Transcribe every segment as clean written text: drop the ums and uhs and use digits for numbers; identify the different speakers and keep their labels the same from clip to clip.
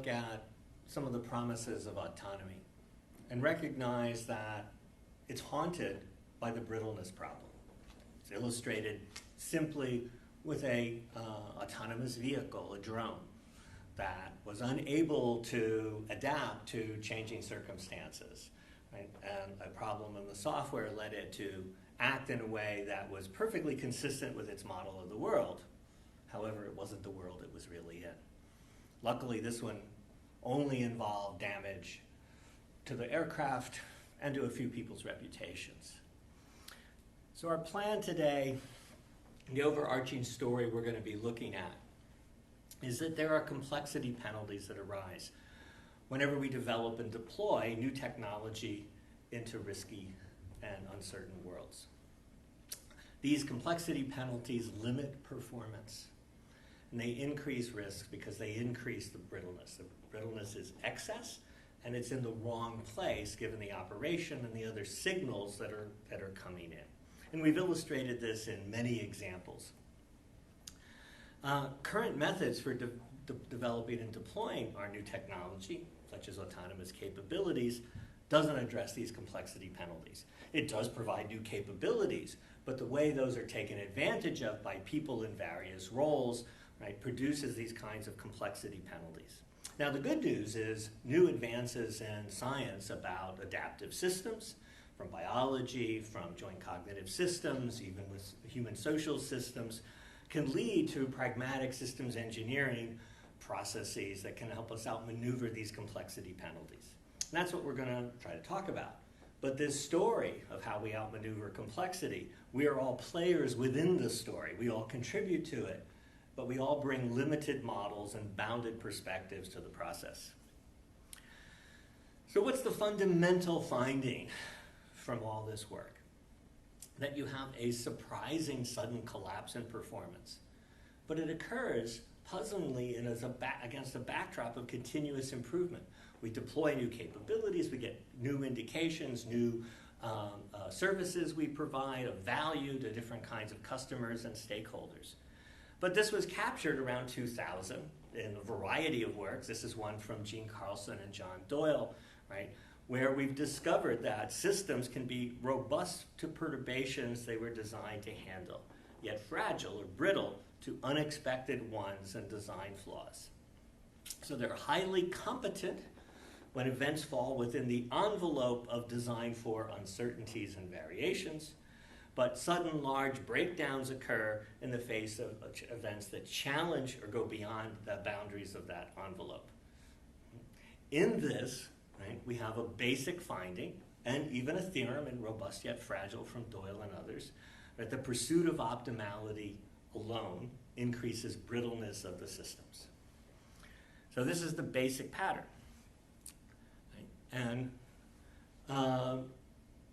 Speaker 1: look at some of the promises of autonomy and recognize that it's haunted by the brittleness problem. It's illustrated simply with a autonomous vehicle, a drone, that was unable to adapt to changing circumstances. Right? And a problem in the software led it to act in a way that was perfectly consistent with its model of the world. However, it wasn't the world it was really in. Luckily, this one only involved damage to the aircraft and to a few people's reputations. So our plan today, the overarching story we're going to be looking at, is that there are complexity penalties that arise whenever we develop and deploy new technology into risky and uncertain worlds. These complexity penalties limit performance, and they increase risks because they increase the brittleness. The brittleness is excess, and it's in the wrong place given the operation and the other signals that are coming in. And we've illustrated this in many examples. Current methods for developing and deploying our new technology, such as autonomous capabilities, doesn't address these complexity penalties. It does provide new capabilities, but the way those are taken advantage of by people in various roles, right, produces these kinds of complexity penalties. Now, the good news is new advances in science about adaptive systems, from biology, from joint cognitive systems, even with human social systems, can lead to pragmatic systems engineering processes that can help us outmaneuver these complexity penalties. And that's what we're going to try to talk about. But this story of how we outmaneuver complexity, we are all players within the story. We all contribute to it, but we all bring limited models and bounded perspectives to the process. So what's the fundamental finding from all this work? That you have a surprising sudden collapse in performance. But it occurs puzzlingly and against a backdrop of continuous improvement. We deploy new capabilities, we get new indications, new services we provide of value to different kinds of customers and stakeholders. But this was captured around 2000 in a variety of works. This is one from Gene Carlson and John Doyle, right, where we've discovered that systems can be robust to perturbations they were designed to handle, yet fragile or brittle to unexpected ones and design flaws. So they're highly competent when events fall within the envelope of design for uncertainties and variations, but sudden large breakdowns occur in the face of events that challenge or go beyond the boundaries of that envelope. In this, right, we have a basic finding, and even a theorem in Robust Yet Fragile from Doyle and others, that the pursuit of optimality alone increases brittleness of the systems. So this is the basic pattern. Right? And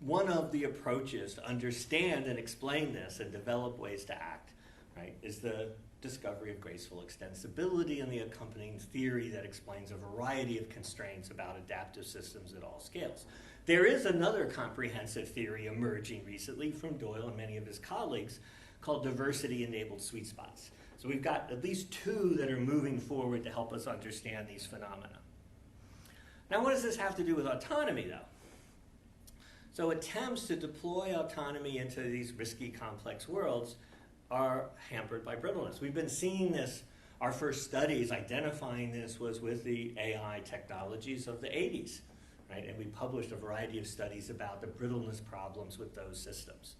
Speaker 1: one of the approaches to understand and explain this and develop ways to act, right, is the discovery of graceful extensibility and the accompanying theory that explains a variety of constraints about adaptive systems at all scales. There is another comprehensive theory emerging recently from Doyle and many of his colleagues called diversity-enabled sweet spots. So we've got at least two that are moving forward to help us understand these phenomena. Now, what does this have to do with autonomy, though? So attempts to deploy autonomy into these risky, complex worlds are hampered by brittleness. We've been seeing this. Our first studies identifying this was with the AI technologies of the 80s, right? And we published a variety of studies about the brittleness problems with those systems.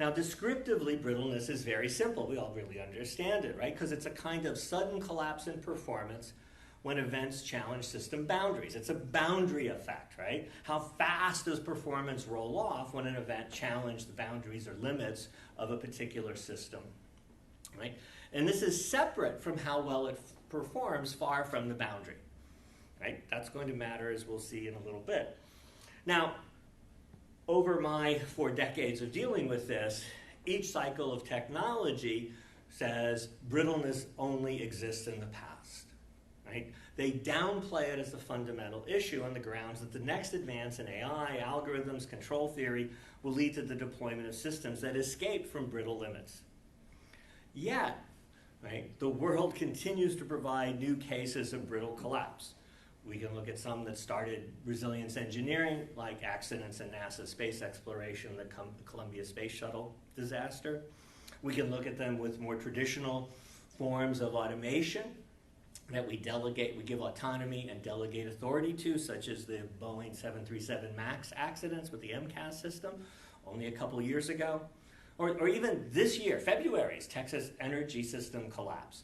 Speaker 1: Now, descriptively, brittleness is very simple. We all really understand it, right? Because it's a kind of sudden collapse in performance when events challenge system boundaries. It's a boundary effect, right? How fast does performance roll off when an event challenges the boundaries or limits of a particular system, right? And this is separate from how well it performs far from the boundary, right? That's going to matter, as we'll see in a little bit. Now, over my 4 decades of dealing with this, each cycle of technology says brittleness only exists in the past, right? They downplay it as a fundamental issue on the grounds that the next advance in AI, algorithms, control theory will lead to the deployment of systems that escape from brittle limits. Yet, right, the world continues to provide new cases of brittle collapse. We can look at some that started resilience engineering, like accidents in NASA space exploration, the Columbia Space Shuttle disaster. We can look at them with more traditional forms of automation that we delegate, we give autonomy and delegate authority to, such as the Boeing 737 MAX accidents with the MCAS system only a couple years ago. Or even this year, February's Texas energy system collapse.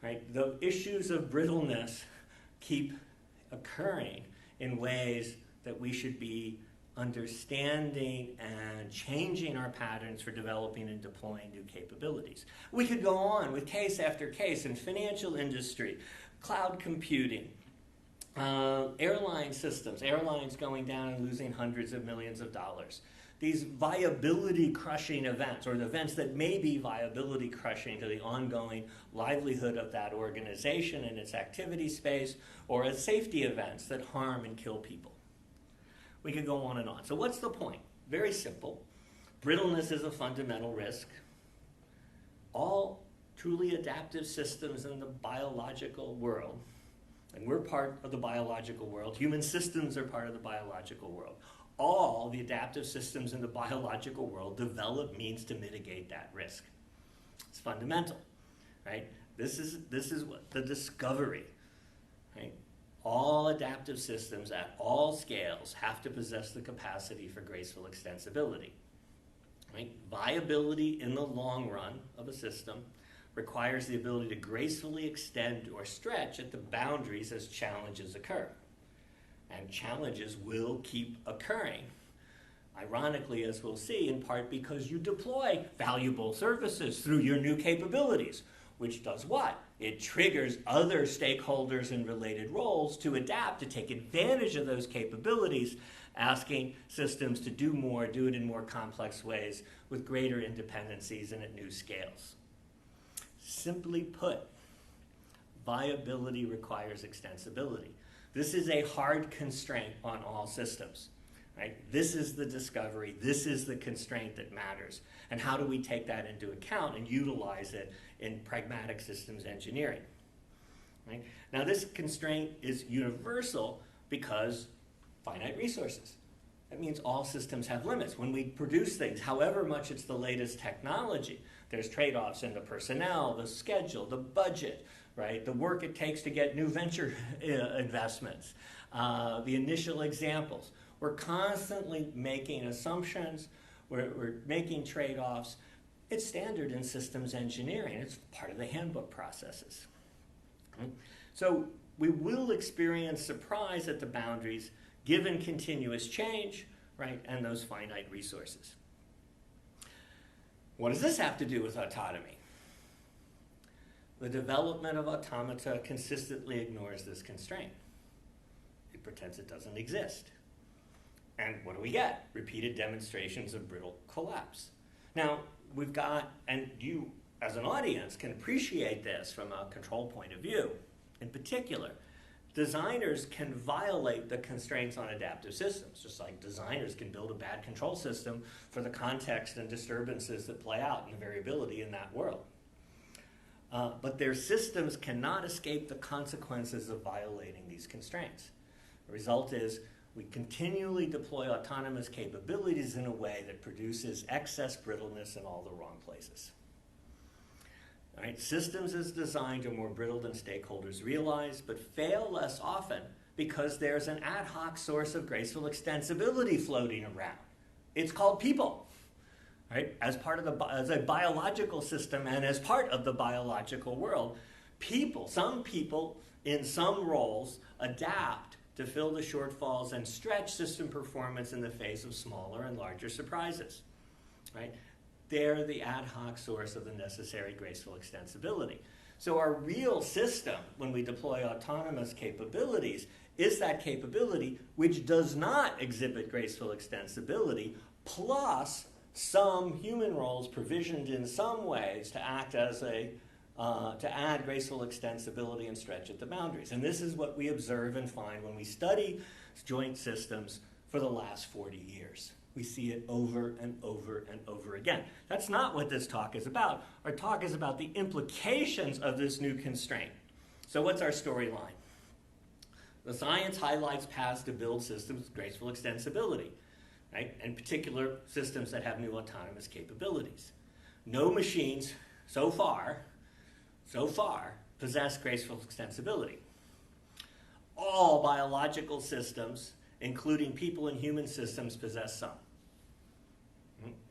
Speaker 1: Right? The issues of brittleness keep occurring in ways that we should be understanding and changing our patterns for developing and deploying new capabilities. We could go on with case after case in financial industry, cloud computing, airline systems, airlines going down and losing hundreds of millions of dollars. These viability crushing events, or the events that may be viability crushing to the ongoing livelihood of that organization and its activity space, or as safety events that harm and kill people. We could go on and on. So what's the point? Very simple. Brittleness is a fundamental risk. All truly adaptive systems in the biological world, and we're part of the biological world, human systems are part of the biological world. All the adaptive systems in the biological world develop means to mitigate that risk. It's fundamental, right? This is what the discovery, right? All adaptive systems at all scales have to possess the capacity for graceful extensibility, right? Viability in the long run of a system requires the ability to gracefully extend or stretch at the boundaries as challenges occur. And challenges will keep occurring. Ironically, as we'll see, in part because you deploy valuable services through your new capabilities, which does what? It triggers other stakeholders in related roles to adapt, to take advantage of those capabilities, asking systems to do more, do it in more complex ways, with greater independencies and at new scales. Simply put, viability requires extensibility. This is a hard constraint on all systems, right? This is the discovery. This is the constraint that matters. And how do we take that into account and utilize it in pragmatic systems engineering, right? Now, this constraint is universal because finite resources. That means all systems have limits. When we produce things, however much it's the latest technology, there's trade-offs in the personnel, the schedule, the budget, right? The work it takes to get new venture investments, the initial examples. We're constantly making assumptions, we're making trade-offs. It's standard in systems engineering. It's part of the handbook processes. So we will experience surprise at the boundaries given continuous change, right, and those finite resources. What does this have to do with autonomy? The development of automata consistently ignores this constraint. It pretends it doesn't exist. And what do we get? Repeated demonstrations of brittle collapse. Now, we've got, and you as an audience can appreciate this from a control point of view. In particular, designers can violate the constraints on adaptive systems, just like designers can build a bad control system for the context and disturbances that play out in the variability in that world. But their systems cannot escape the consequences of violating these constraints. The result is we continually deploy autonomous capabilities in a way that produces excess brittleness in all the wrong places. All right? Systems is designed are more brittle than stakeholders realize, but fail less often because there's an ad hoc source of graceful extensibility floating around. It's called people. Right? As a biological system and as part of the biological world, some people in some roles adapt to fill the shortfalls and stretch system performance in the face of smaller and larger surprises. Right? They're the ad hoc source of the necessary graceful extensibility. So our real system, when we deploy autonomous capabilities, is that capability which does not exhibit graceful extensibility, plus some human roles provisioned in some ways to act as to add graceful extensibility and stretch at the boundaries. And this is what we observe and find when we study joint systems for the last 40 years. We see it over and over and over again. That's not what this talk is about. Our talk is about the implications of this new constraint. So what's our storyline? The science highlights paths to build systems with graceful extensibility, right? In particular, systems that have new autonomous capabilities. No machines so far, possess graceful extensibility. All biological systems, including people and human systems, possess some.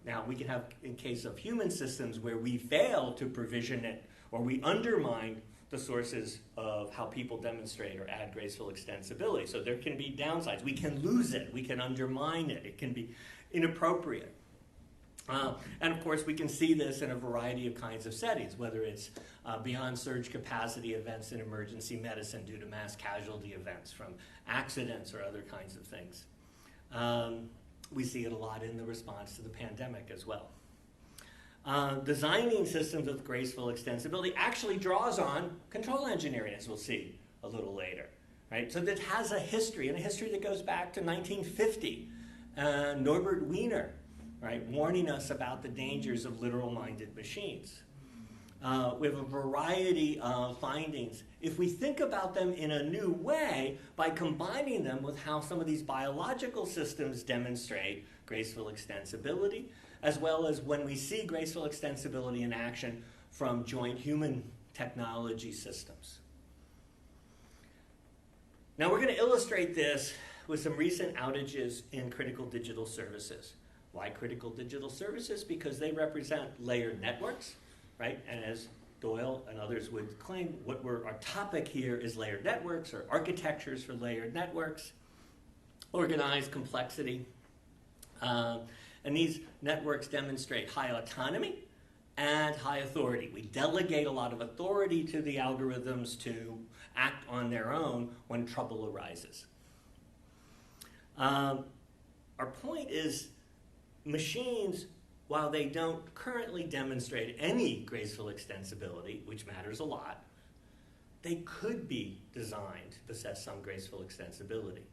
Speaker 1: Now, we can have, in case of human systems, where we fail to provision it, or we undermine the sources of how people demonstrate or add graceful extensibility. So there can be downsides. We can lose it. We can undermine it. It can be inappropriate. And of course, we can see this in a variety of kinds of settings, whether it's beyond surge capacity events in emergency medicine due to mass casualty events from accidents or other kinds of things. We see it a lot in the response to the pandemic as well. Designing systems with graceful extensibility actually draws on control engineering, as we'll see a little later. Right? So that has a history, and a history that goes back to 1950. Norbert Wiener, right, warning us about the dangers of literal-minded machines. We have a variety of findings. If we think about them in a new way, by combining them with how some of these biological systems demonstrate graceful extensibility, as well as when we see graceful extensibility in action from joint human technology systems. Now we're going to illustrate this with some recent outages in critical digital services. Why critical digital services? Because they represent layered networks, right? And as Doyle and others would claim, our topic here is layered networks or architectures for layered networks, organized complexity. And these networks demonstrate high autonomy and high authority. We delegate a lot of authority to the algorithms to act on their own when trouble arises. Our point is, machines, while they don't currently demonstrate any graceful extensibility, which matters a lot, they could be designed to possess some graceful extensibility.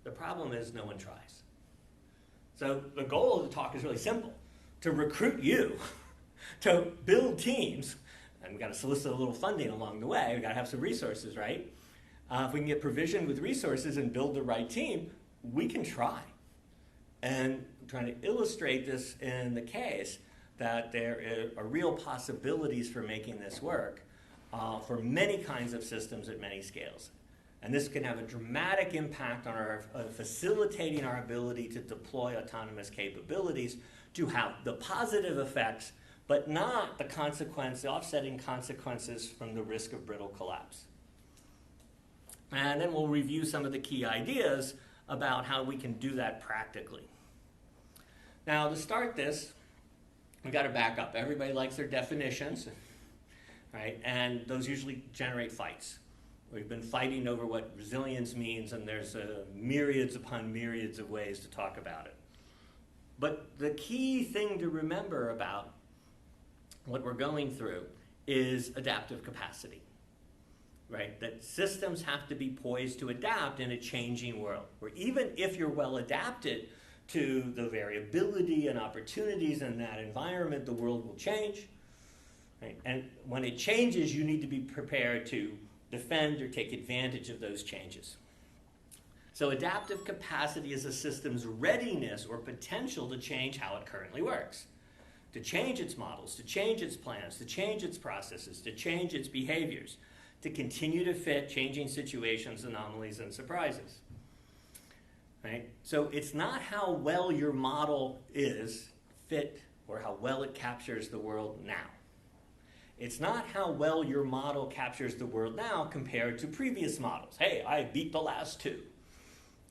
Speaker 1: The problem is no one tries. So the goal of the talk is really simple: to recruit you to build teams, and we've got to solicit a little funding along the way. We've got to have some resources, right? If we can get provisioned with resources and build the right team, we can try. And I'm trying to illustrate this in the case that there are real possibilities for making this work for many kinds of systems at many scales. And this can have a dramatic impact on our facilitating our ability to deploy autonomous capabilities to have the positive effects, but not the offsetting consequences from the risk of brittle collapse. And then we'll review some of the key ideas about how we can do that practically. Now, to start this, we've got to back up. Everybody likes their definitions, right? And those usually generate fights. We've been fighting over what resilience means, and there's myriads upon myriads of ways to talk about it. But the key thing to remember about what we're going through is adaptive capacity, right? That systems have to be poised to adapt in a changing world, where even if you're well adapted to the variability and opportunities in that environment, the world will change, right? And when it changes, you need to be prepared to defend or take advantage of those changes. So adaptive capacity is a system's readiness or potential to change how it currently works, to change its models, to change its plans, to change its processes, to change its behaviors, to continue to fit changing situations, anomalies, and surprises. Right? So it's not how well your model is fit or how well it captures the world now. It's not how well your model captures the world now compared to previous models. Hey, I beat the last two.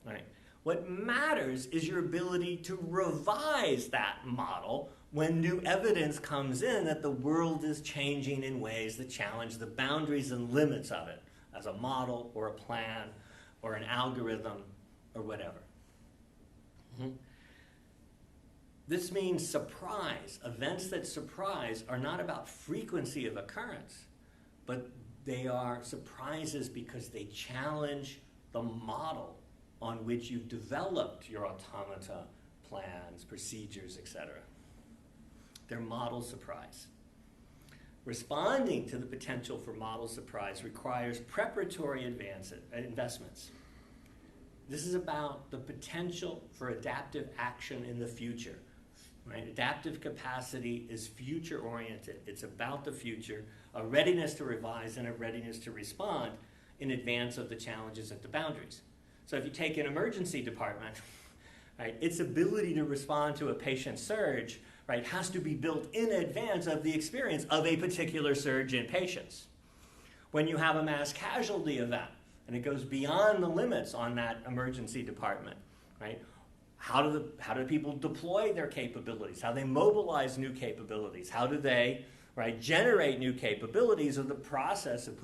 Speaker 1: Right? What matters is your ability to revise that model when new evidence comes in that the world is changing in ways that challenge the boundaries and limits of it as a model or a plan or an algorithm or whatever. This means surprise. Events that surprise are not about frequency of occurrence, but they are surprises because they challenge the model on which you've developed your automata, plans, procedures, etc. They're model surprise. Responding to the potential for model surprise requires preparatory investments. This is about the potential for adaptive action in the future. Right? Adaptive capacity is future-oriented. It's about the future, a readiness to revise and a readiness to respond in advance of the challenges at the boundaries. So if you take an emergency department, right, its ability to respond to a patient surge, right, has to be built in advance of the experience of a particular surge in patients. When you have a mass casualty event, and it goes beyond the limits on that emergency department, right? How do people deploy their capabilities? How do they mobilize new capabilities? How do they, right, generate new capabilities of the process of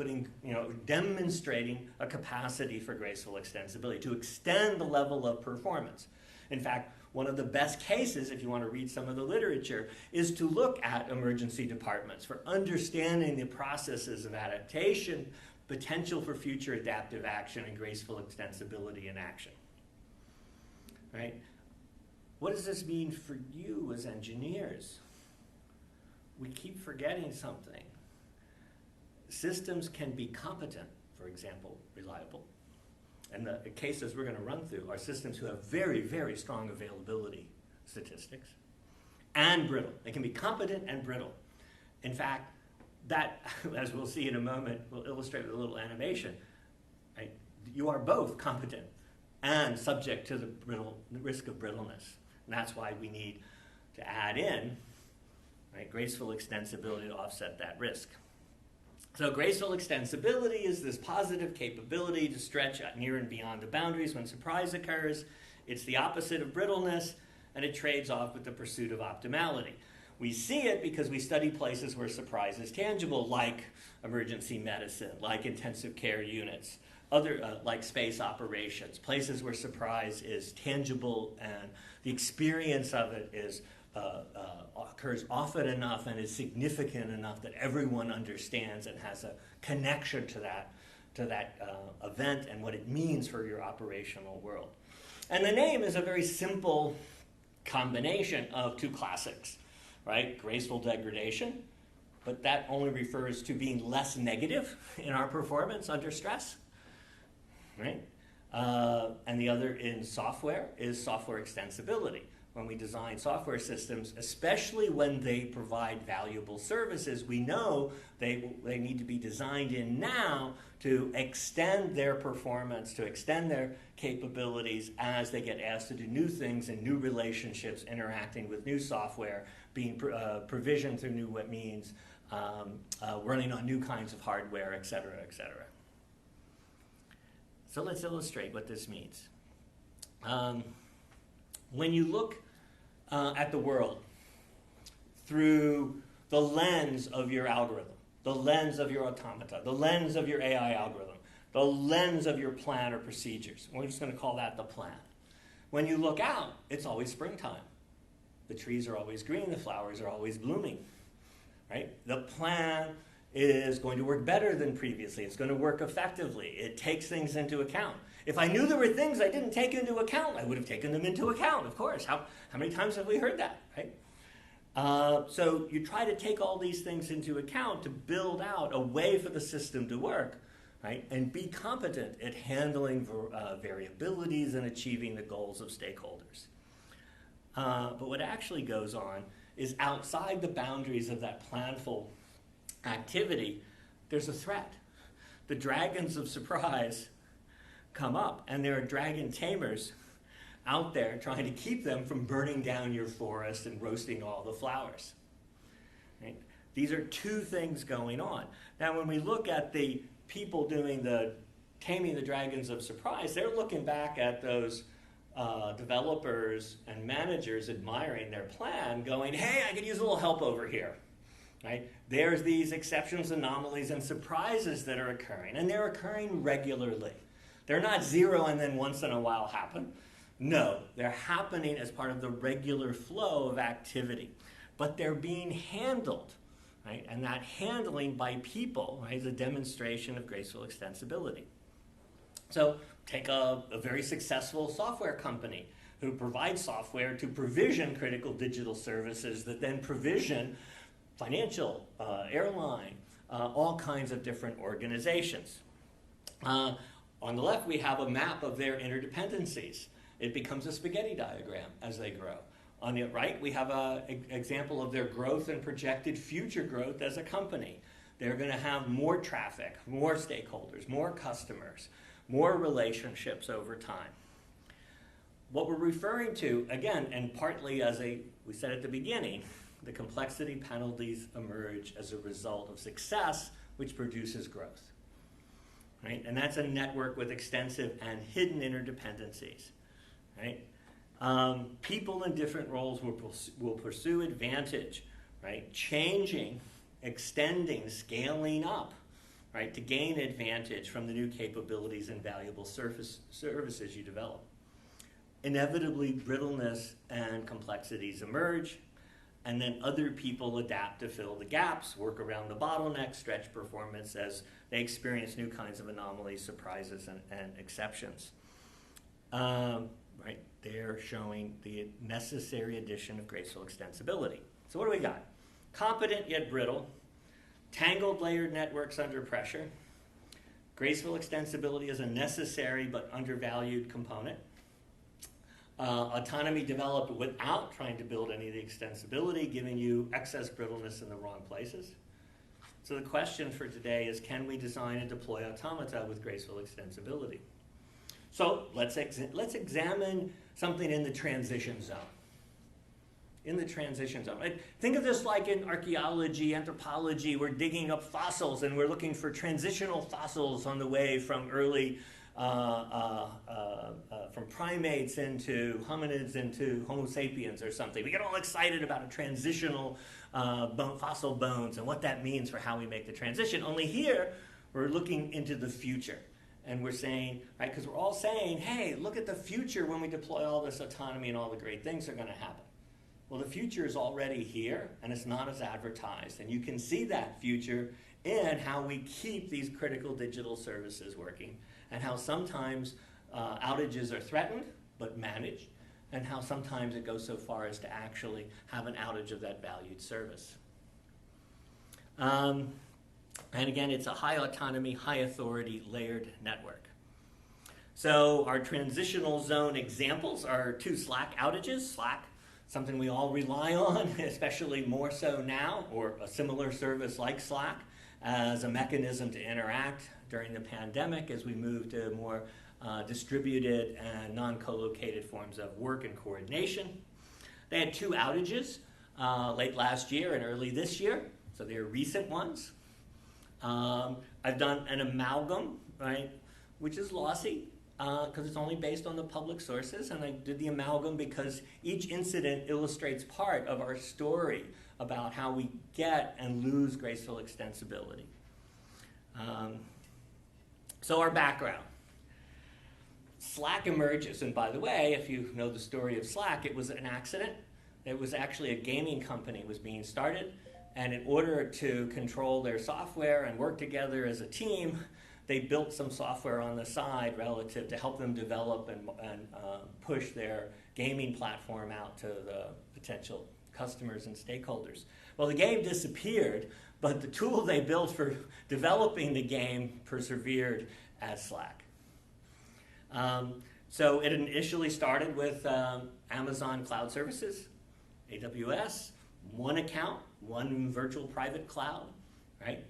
Speaker 1: demonstrating a capacity for graceful extensibility, to extend the level of performance. In fact, one of the best cases, if you want to read some of the literature, is to look at emergency departments for understanding the processes of adaptation, potential for future adaptive action, and graceful extensibility in action. Right? What does this mean for you as engineers? We keep forgetting something. Systems can be competent, for example, reliable. And the cases we're going to run through are systems who have very, very strong availability statistics and brittle. They can be competent and brittle. In fact, that, as we'll see in a moment, we'll illustrate with a little animation, right? You are both competent and subject to the risk of brittleness. And that's why we need to add in, right, graceful extensibility to offset that risk. So graceful extensibility is this positive capability to stretch out near and beyond the boundaries when surprise occurs. It's the opposite of brittleness, and it trades off with the pursuit of optimality. We see it because we study places where surprise is tangible, like emergency medicine, like intensive care units, other like space operations, places where surprise is tangible and the experience of it is occurs often enough and is significant enough that everyone understands and has a connection to that event and what it means for your operational world. And the name is a very simple combination of two classics, right? Graceful degradation, but that only refers to being less negative in our performance under stress, right? And the other in software is software extensibility. When we design software systems, especially when they provide valuable services, we know they need to be designed in now to extend their performance, to extend their capabilities as they get asked to do new things and new relationships, interacting with new software, being provisioned through new means, running on new kinds of hardware, et cetera, et cetera. So let's illustrate what this means. When you look at the world through the lens of your algorithm, the lens of your automata, the lens of your AI algorithm, the lens of your plan or procedures, we're just going to call that the plan. When you look out, it's always springtime. The trees are always green, the flowers are always blooming, right? The plan is going to work better than previously. It's going to work effectively. It takes things into account. If I knew there were things I didn't take into account, I would have taken them into account, of course. How many times have we heard that, right? So you try to take all these things into account to build out a way for the system to work, right? And be competent at handling variabilities and achieving the goals of stakeholders. But what actually goes on is outside the boundaries of that planful activity, there's a threat. The dragons of surprise come up, and there are dragon tamers out there trying to keep them from burning down your forest and roasting all the flowers. Right? These are two things going on. Now, when we look at the people doing the taming the dragons of surprise, they're looking back at those developers and managers admiring their plan, going, hey, I could use a little help over here. Right? There's these exceptions, anomalies, and surprises that are occurring, and they're occurring regularly. They're not zero and then once in a while happen. No, they're happening as part of the regular flow of activity. But they're being handled, right? And that handling by people, right, is a demonstration of graceful extensibility. So take a very successful software company who provides software to provision critical digital services that then provision financial, airline, all kinds of different organizations. On the left, we have a map of their interdependencies. It becomes a spaghetti diagram as they grow. On the right, we have an example of their growth and projected future growth as a company. They're going to have more traffic, more stakeholders, more customers, more relationships over time. What we're referring to, again, and partly as we said at the beginning, the complexity penalties emerge as a result of success, which produces growth. Right? And that's a network with extensive and hidden interdependencies. Right? People in different roles will pursue advantage, right? Changing, extending, scaling up, right? To gain advantage from the new capabilities and valuable services you develop. Inevitably, brittleness and complexities emerge, and then other people adapt to fill the gaps, work around the bottlenecks, stretch performance as they experience new kinds of anomalies, surprises, and exceptions. Right, they're showing the necessary addition of graceful extensibility. So what do we got? Competent yet brittle, tangled layered networks under pressure. Graceful extensibility is a necessary but undervalued component. Autonomy developed without trying to build any of the extensibility, giving you excess brittleness in the wrong places. So the question for today is, can we design and deploy automata with graceful extensibility? So let's examine something in the transition zone. In the transition zone. Right? Think of this like in archaeology, anthropology. We're digging up fossils and we're looking for transitional fossils on the way from early, from primates into hominids into Homo sapiens or something. We get all excited about a transitional fossil bones and what that means for how we make the transition. Only here, we're looking into the future. And we're saying, right, because we're all saying, hey, look at the future when we deploy all this autonomy and all the great things are going to happen. Well, the future is already here, and it's not as advertised. And you can see that future in how we keep these critical digital services working, and how sometimes outages are threatened but managed, and how sometimes it goes so far as to actually have an outage of that valued service. And again, it's a high autonomy, high authority layered network. So our transitional zone examples are 2 Slack outages. Slack, something we all rely on, especially more so now, or a similar service like Slack, as a mechanism to interact during the pandemic as we move to more distributed and non-co-located forms of work and coordination. They had 2 outages late last year and early this year, so they're recent ones. I've done an amalgam, right, which is lossy because it's only based on the public sources, and I did the amalgam because each incident illustrates part of our story about how we get and lose graceful extensibility. So our background. Slack emerges, and by the way, if you know the story of Slack, it was an accident. It was actually a gaming company was being started. And in order to control their software and work together as a team, they built some software on the side relative to help them develop and push their gaming platform out to the potential customers and stakeholders. Well, the game disappeared, but the tool they built for developing the game persevered as Slack. So it initially started with Amazon Cloud Services, AWS, one account, one virtual private cloud, right?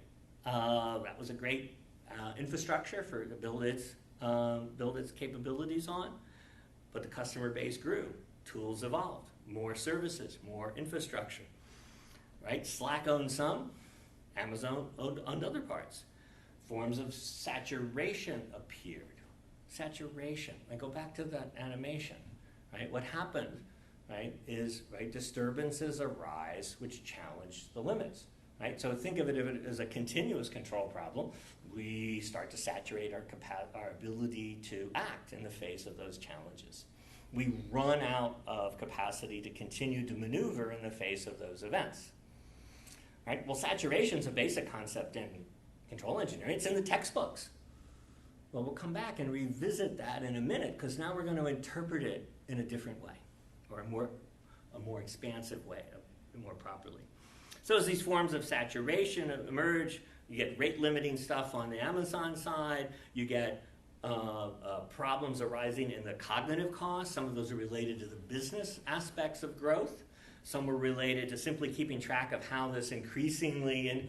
Speaker 1: That was a great infrastructure for to build its capabilities on, but the customer base grew, tools evolved, more services, more infrastructure, right? Slack owned some, Amazon owned other parts. Forms of saturation appeared. Saturation. I go back to that animation, right? What happened, right, is disturbances arise which challenge the limits, right? So think of it as a continuous control problem. We start to saturate our ability to act in the face of those challenges. We run out of capacity to continue to maneuver in the face of those events, right? Well, saturation is a basic concept in control engineering. It's in the textbooks. Well, we'll come back and revisit that in a minute because now we're going to interpret it in a different way, or a more expansive way, more properly. So as these forms of saturation emerge, you get rate limiting stuff on the Amazon side, you get problems arising in the cognitive costs. Some of those are related to the business aspects of growth. Some were related to simply keeping track of how this increasingly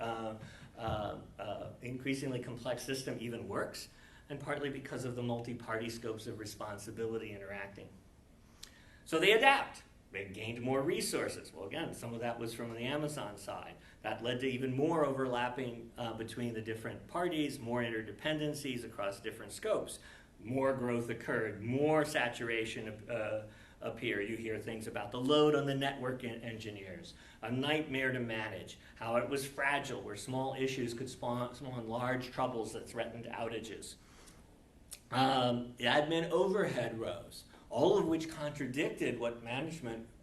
Speaker 1: complex system even works, and partly because of the multi-party scopes of responsibility interacting. So they adapt. They gained more resources. Well, again, some of that was from the Amazon side. That led to even more overlapping between the different parties, more interdependencies across different scopes. More growth occurred, more saturation appeared. You hear things about the load on the network engineers, a nightmare to manage, how it was fragile, where small issues could spawn large troubles that threatened outages. The admin overhead rose, all of which contradicted what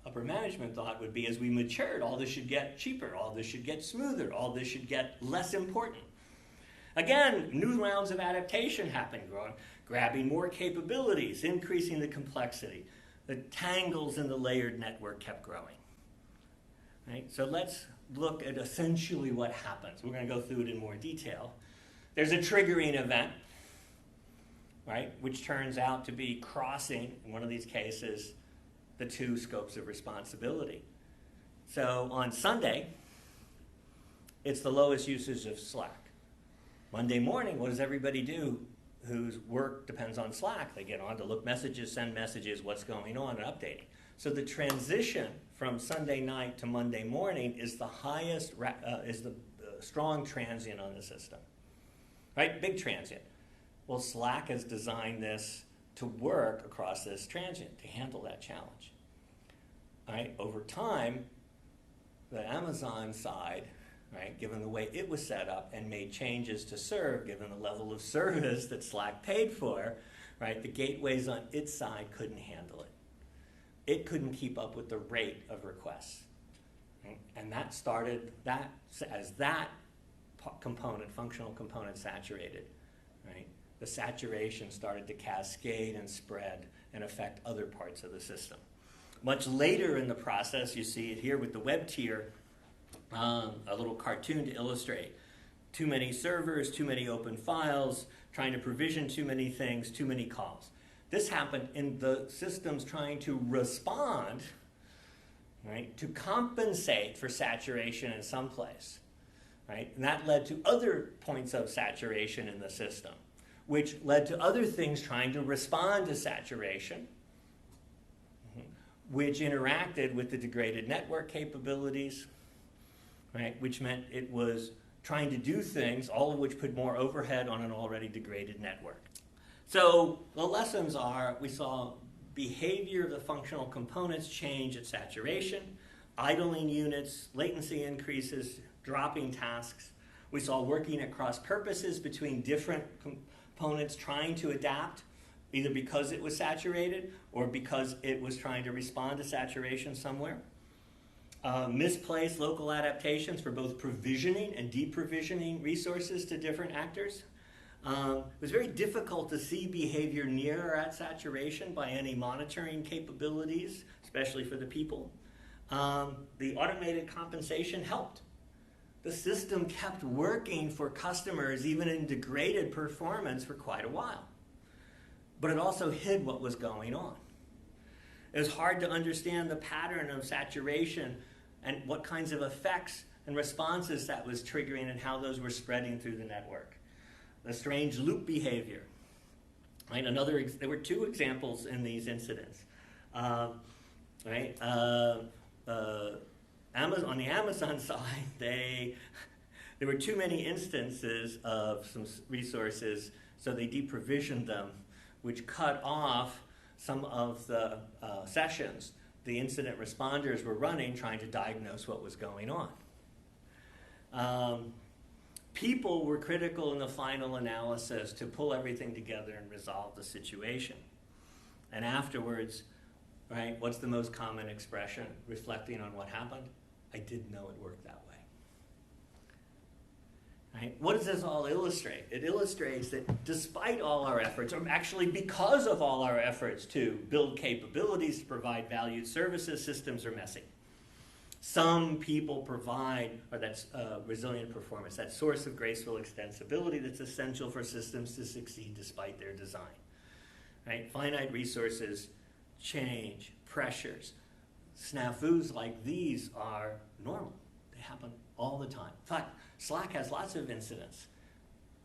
Speaker 1: upper management thought would be as we matured. All this should get cheaper, all this should get smoother, all this should get less important. Again, new rounds of adaptation happened, grabbing more capabilities, increasing the complexity. The tangles in the layered network kept growing. Right? So let's look at essentially what happens. We're going to go through it in more detail. There's a triggering event, right, which turns out to be crossing, in one of these cases, the two scopes of responsibility. So on Sunday, it's the lowest usage of Slack. Monday morning, what does everybody do whose work depends on Slack? They get on to look messages, send messages, what's going on, and updating. So the transition from Sunday night to Monday morning is the highest, is the strong transient on the system, right? Big transient. Well, Slack has designed this to work across this transient, to handle that challenge. All right? Over time, the Amazon side, right, given the way it was set up and made changes to serve, given the level of service that Slack paid for, right, the gateways on its side couldn't handle it. It couldn't keep up with the rate of requests. Right? And that started, as that component, functional component saturated, right, the saturation started to cascade and spread and affect other parts of the system. Much later in the process, you see it here with the web tier, a little cartoon to illustrate. Too many servers, too many open files, trying to provision too many things, too many calls. This happened in the systems trying to respond, right, to compensate for saturation in some place, right? And that led to other points of saturation in the system, which led to other things trying to respond to saturation, which interacted with the degraded network capabilities, right, which meant it was trying to do things, all of which put more overhead on an already degraded network. So the lessons are, we saw behavior of the functional components change at saturation, idling units, latency increases, dropping tasks. We saw working at cross purposes between different components trying to adapt, either because it was saturated or because it was trying to respond to saturation somewhere. Misplaced local adaptations for both provisioning and deprovisioning resources to different actors. It was very difficult to see behavior near or at saturation by any monitoring capabilities, especially for the people. The automated compensation helped. The system kept working for customers even in degraded performance for quite a while. But it also hid what was going on. It was hard to understand the pattern of saturation and what kinds of effects and responses that was triggering and how those were spreading through the network. The strange loop behavior. Right? There were two examples in these incidents. Right? On the Amazon side, there were too many instances of some resources, so they deprovisioned them, which cut off some of the sessions the incident responders were running trying to diagnose what was going on. People were critical in the final analysis to pull everything together and resolve the situation. And afterwards, right, what's the most common expression reflecting on what happened? I didn't know it worked that way. Right? What does this all illustrate? It illustrates that despite all our efforts, or actually because of all our efforts to build capabilities to provide valued services, systems are messy. Some people provide, or that's resilient performance, that source of graceful extensibility that's essential for systems to succeed despite their design. Right? Finite resources, change, pressures, snafus like these are normal. They happen all the time. In fact, Slack has lots of incidents.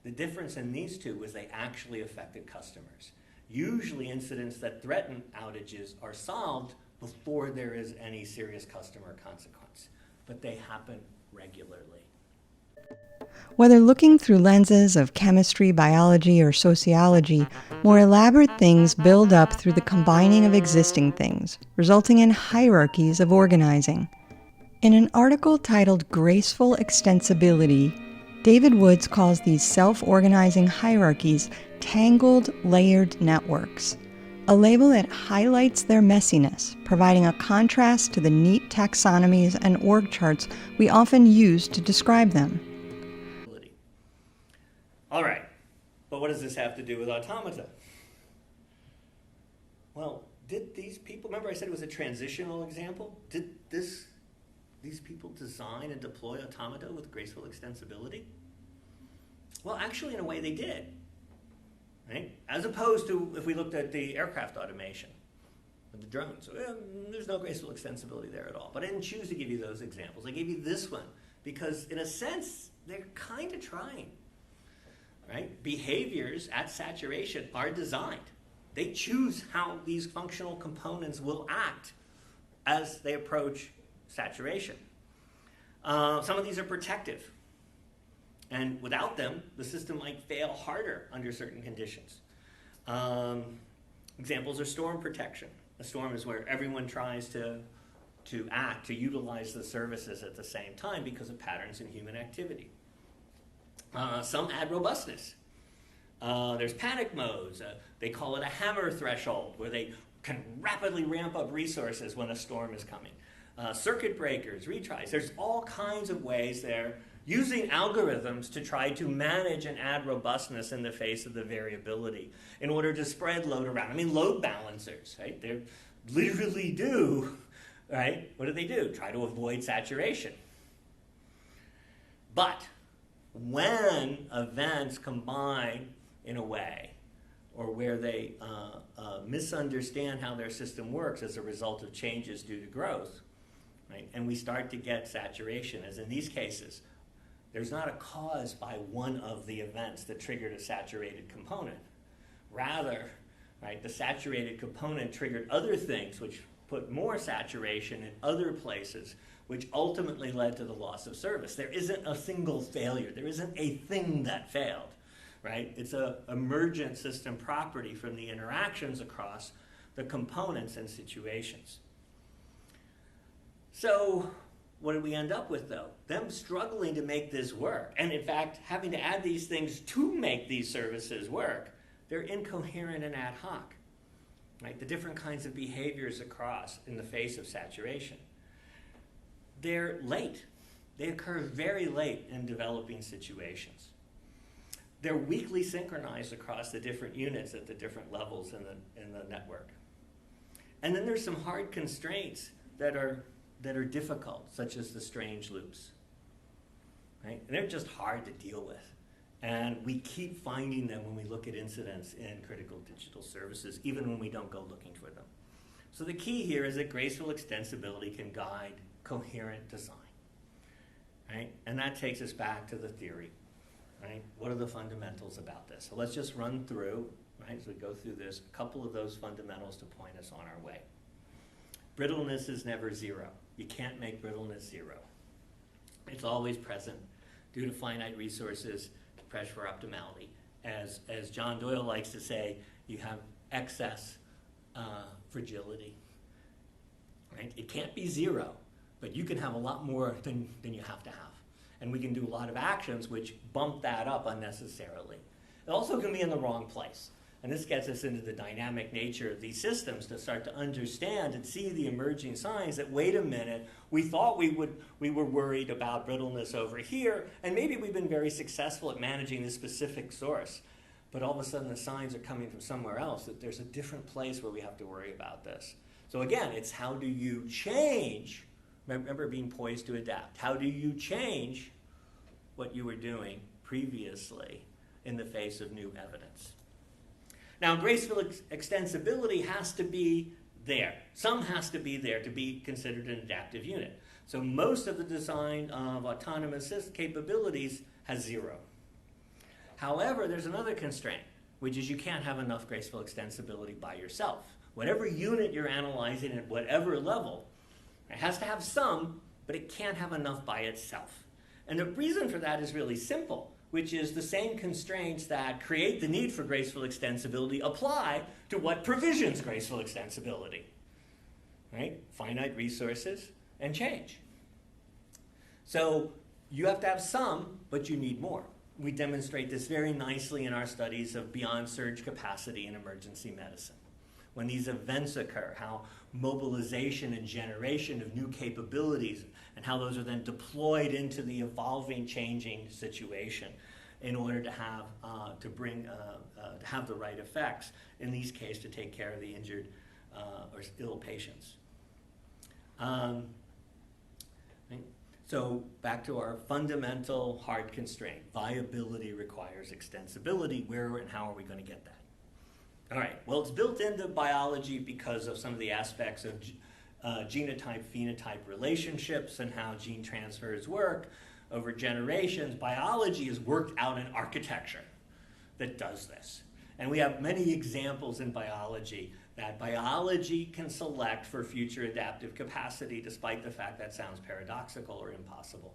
Speaker 1: The difference in these two was they actually affected customers. Usually incidents that threaten outages are solved before there is any serious customer consequence, but they happen regularly.
Speaker 2: Whether looking through lenses of chemistry, biology, or sociology, more elaborate things build up through the combining of existing things, resulting in hierarchies of organizing. In an article titled Graceful Extensibility, David Woods calls these self-organizing hierarchies tangled, layered networks, a label that highlights their messiness, providing a contrast to the neat taxonomies and org charts we often use to describe them.
Speaker 1: All right, but what does this have to do with automata? Well, did these people, remember I said it was a transitional example? Did these people design and deploy automata with graceful extensibility? Well, actually, in a way, they did. Right? As opposed to if we looked at the aircraft automation and the drones. There's no graceful extensibility there at all. But I didn't choose to give you those examples. I gave you this one because, in a sense, they're kind of trying. Right? Behaviors at saturation are designed. They choose how these functional components will act as they approach saturation. Some of these are protective. And without them, the system might fail harder under certain conditions. Examples are storm protection. A storm is where everyone tries to act, to utilize the services at the same time because of patterns in human activity. Some add robustness. There's panic modes. They call it a hammer threshold, where they can rapidly ramp up resources when a storm is coming. Circuit breakers, retries. There's all kinds of ways they're using algorithms to try to manage and add robustness in the face of the variability in order to spread load around. I mean, load balancers, right? They literally do, right? What do? Try to avoid saturation. But when events combine in a way, or where they misunderstand how their system works as a result of changes due to growth, right? And we start to get saturation, as in these cases, there's not a cause by one of the events that triggered a saturated component. Rather, right, the saturated component triggered other things which put more saturation in other places, which ultimately led to the loss of service. There isn't a single failure. There isn't a thing that failed, right? It's an emergent system property from the interactions across the components and situations. So what did we end up with, though? Them struggling to make this work, and in fact, having to add these things to make these services work. They're incoherent and ad hoc, right? The different kinds of behaviors across in the face of saturation. They're late. They occur very late in developing situations. They're weakly synchronized across the different units at the different levels in the network. And then there's some hard constraints that are difficult, such as the strange loops. Right? And they're just hard to deal with. And we keep finding them when we look at incidents in critical digital services, even when we don't go looking for them. So the key here is that graceful extensibility can guide coherent design. Right? And that takes us back to the theory. Right? What are the fundamentals about this? So let's just run through, right, as we go through this, a couple of those fundamentals to point us on our way. Brittleness is never zero. You can't make brittleness zero. It's always present due to finite resources, to pressure for optimality. As John Doyle likes to say, you have excess fragility. Right? It can't be zero, but you can have a lot more than you have to have. And we can do a lot of actions which bump that up unnecessarily. It also can be in the wrong place. And this gets us into the dynamic nature of these systems to start to understand and see the emerging signs that, wait a minute, we thought we were worried about brittleness over here, and maybe we've been very successful at managing this specific source. But all of a sudden the signs are coming from somewhere else, that there's a different place where we have to worry about this. So again, it's how do you change Remember being poised to adapt. How do you change what you were doing previously in the face of new evidence? Now, graceful extensibility has to be there. Some has to be there to be considered an adaptive unit. So most of the design of autonomous capabilities has 0. However, there's another constraint, which is you can't have enough graceful extensibility by yourself. Whatever unit you're analyzing at whatever level, it has to have some, but it can't have enough by itself. And the reason for that is really simple, which is the same constraints that create the need for graceful extensibility apply to what provisions graceful extensibility, right? Finite resources and change. So you have to have some, but you need more. We demonstrate this very nicely in our studies of beyond surge capacity in emergency medicine. When these events occur, how mobilization and generation of new capabilities and how those are then deployed into the evolving, changing situation in order to have to have the right effects. In these cases, to take care of the injured or ill patients. Right? So back to our fundamental hard constraint: viability requires extensibility. Where and how are we going to get that? All right. Well, it's built into biology because of some of the aspects of genotype-phenotype relationships and how gene transfers work over generations. Biology has worked out an architecture that does this. And we have many examples in biology that biology can select for future adaptive capacity, despite the fact that sounds paradoxical or impossible.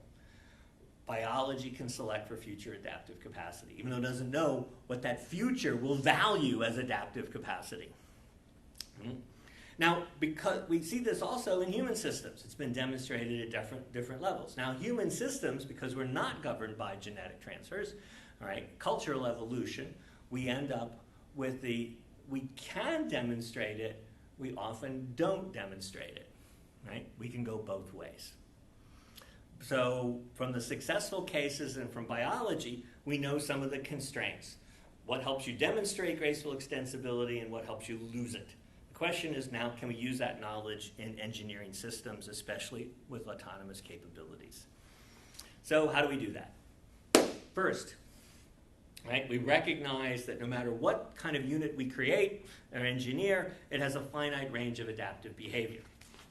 Speaker 1: Biology can select for future adaptive capacity, even though it doesn't know what that future will value as adaptive capacity. Now, because we see this also in human systems, it's been demonstrated at different levels. Now, human systems, because we're not governed by genetic transfers, all right, cultural evolution, we end up with we can demonstrate it, we often don't demonstrate it, right? We can go both ways. So from the successful cases and from biology, we know some of the constraints. What helps you demonstrate graceful extensibility and what helps you lose it. The question is now, can we use that knowledge in engineering systems, especially with autonomous capabilities? So how do we do that? First, right, we recognize that no matter what kind of unit we create or engineer, it has a finite range of adaptive behavior.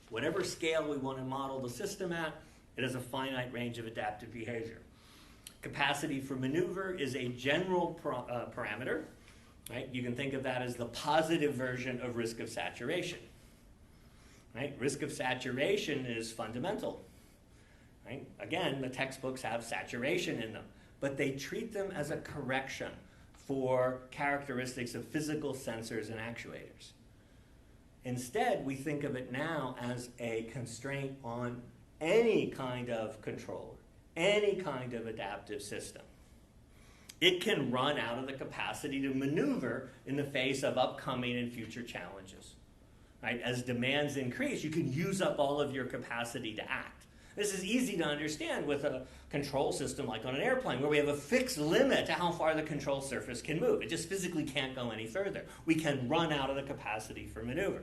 Speaker 1: Whatever scale we want to model the system at, it has a finite range of adaptive behavior. Capacity for maneuver is a general parameter. Right? You can think of that as the positive version of risk of saturation. Right? Risk of saturation is fundamental. Right? Again, the textbooks have saturation in them, but they treat them as a correction for characteristics of physical sensors and actuators. Instead, we think of it now as a constraint on any kind of controller, any kind of adaptive system. It can run out of the capacity to maneuver in the face of upcoming and future challenges. Right? As demands increase, you can use up all of your capacity to act. This is easy to understand with a control system like on an airplane, where we have a fixed limit to how far the control surface can move. It just physically can't go any further. We can run out of the capacity for maneuver.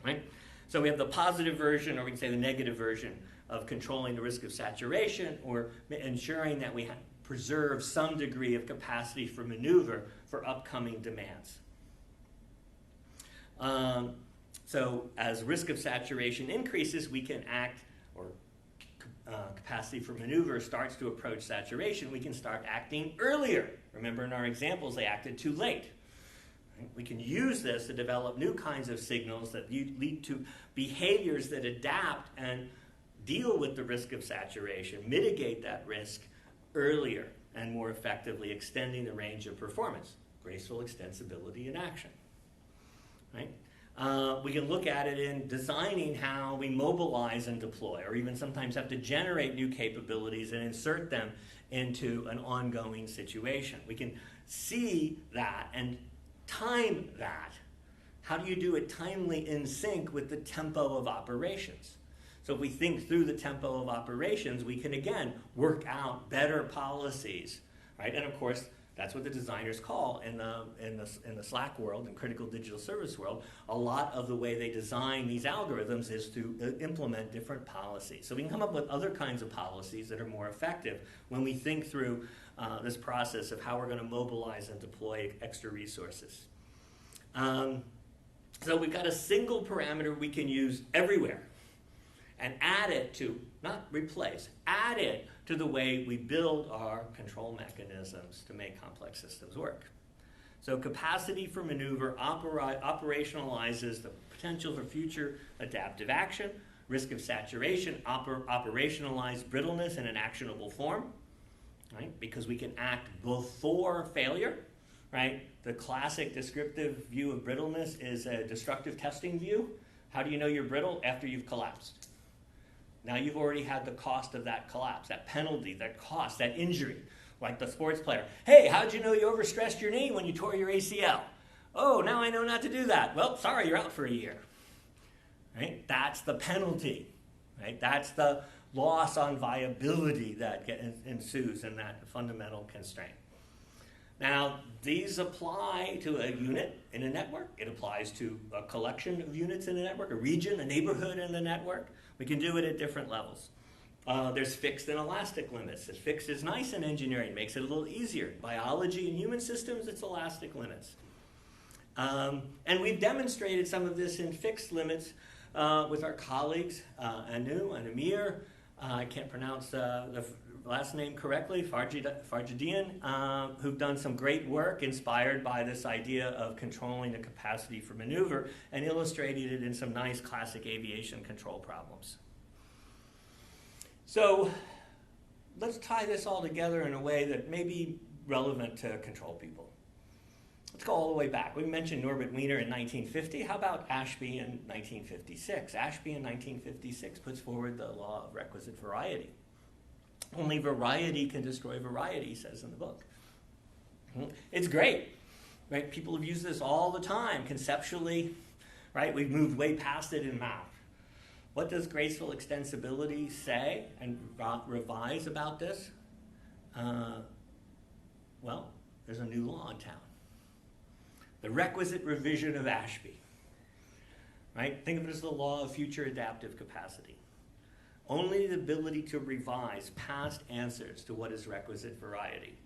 Speaker 1: Right? So we have the positive version, or we can say the negative version, of controlling the risk of saturation or ensuring that we preserve some degree of capacity for maneuver for upcoming demands. So as risk of saturation increases, we can act, or capacity for maneuver starts to approach saturation, we can start acting earlier. Remember in our examples, they acted too late. We can use this to develop new kinds of signals that lead to behaviors that adapt and deal with the risk of saturation, mitigate that risk earlier and more effectively, extending the range of performance. Graceful extensibility in action. Right? We can look at it in designing how we mobilize and deploy, or even sometimes have to generate new capabilities and insert them into an ongoing situation. We can see that and time that. How do you do it timely in sync with the tempo of operations? So if we think through the tempo of operations, we can again work out better policies, right? And of course, That's what the designers call in the Slack world and critical digital service world. A lot of the way they design these algorithms is to implement different policies. So we can come up with other kinds of policies that are more effective when we think through this process of how we're going to mobilize and deploy extra resources. So we've got a single parameter we can use everywhere and add it to, not replace, add it to the way we build our control mechanisms to make complex systems work. So capacity for maneuver operationalizes the potential for future adaptive action, risk of saturation, operationalize brittleness in an actionable form, right? Because we can act before failure, right? The classic descriptive view of brittleness is a destructive testing view. How do you know you're brittle? After you've collapsed. Now you've already had the cost of that collapse, that penalty, that cost, that injury. Like the sports player. Hey, how'd you know you overstressed your knee when you tore your ACL? Oh, now I know not to do that. Well, sorry, you're out for a year. Right? That's the penalty. Right? That's the loss on viability that ensues in that fundamental constraint. Now, these apply to a unit in a network. It applies to a collection of units in a network, a region, a neighborhood in the network. We can do it at different levels. There's fixed and elastic limits. The fixed is nice in engineering, makes it a little easier. Biology and human systems, it's elastic limits. And we've demonstrated some of this in fixed limits with our colleagues, Anu and Amir. I can't pronounce the last name correctly, Farjadian, who've done some great work inspired by this idea of controlling the capacity for maneuver and illustrated it in some nice classic aviation control problems. So let's tie this all together in a way that may be relevant to control people. Let's go all the way back. We mentioned Norbert Wiener in 1950. How about Ashby in 1956? Ashby in 1956 puts forward the law of requisite variety. Only variety can destroy variety, he says in the book. It's great, right? People have used this all the time conceptually, right? We've moved way past it in math. What does graceful extensibility say and revise about this? Well, there's a new law in town. The requisite revision of Ashby, right? Think of it as the law of future adaptive capacity. Only the ability to revise past answers to what is requisite variety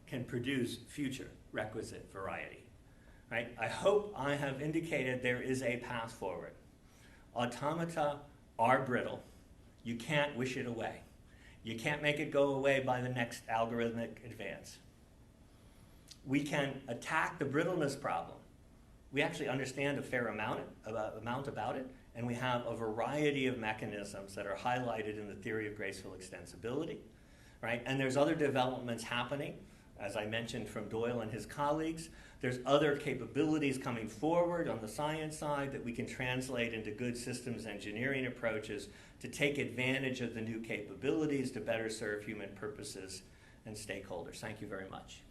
Speaker 1: can produce future requisite variety, right? I hope I have indicated there is a path forward. Automata are brittle. You can't wish it away. You can't make it go away by the next algorithmic advance. We can attack the brittleness problem. We actually understand a fair amount about it, and we have a variety of mechanisms that are highlighted in the theory of graceful extensibility, right? And there's other developments happening, as I mentioned, from Doyle and his colleagues. There's other capabilities coming forward on the science side that we can translate into good systems engineering approaches to take advantage of the new capabilities to better serve human purposes and stakeholders. Thank you very much.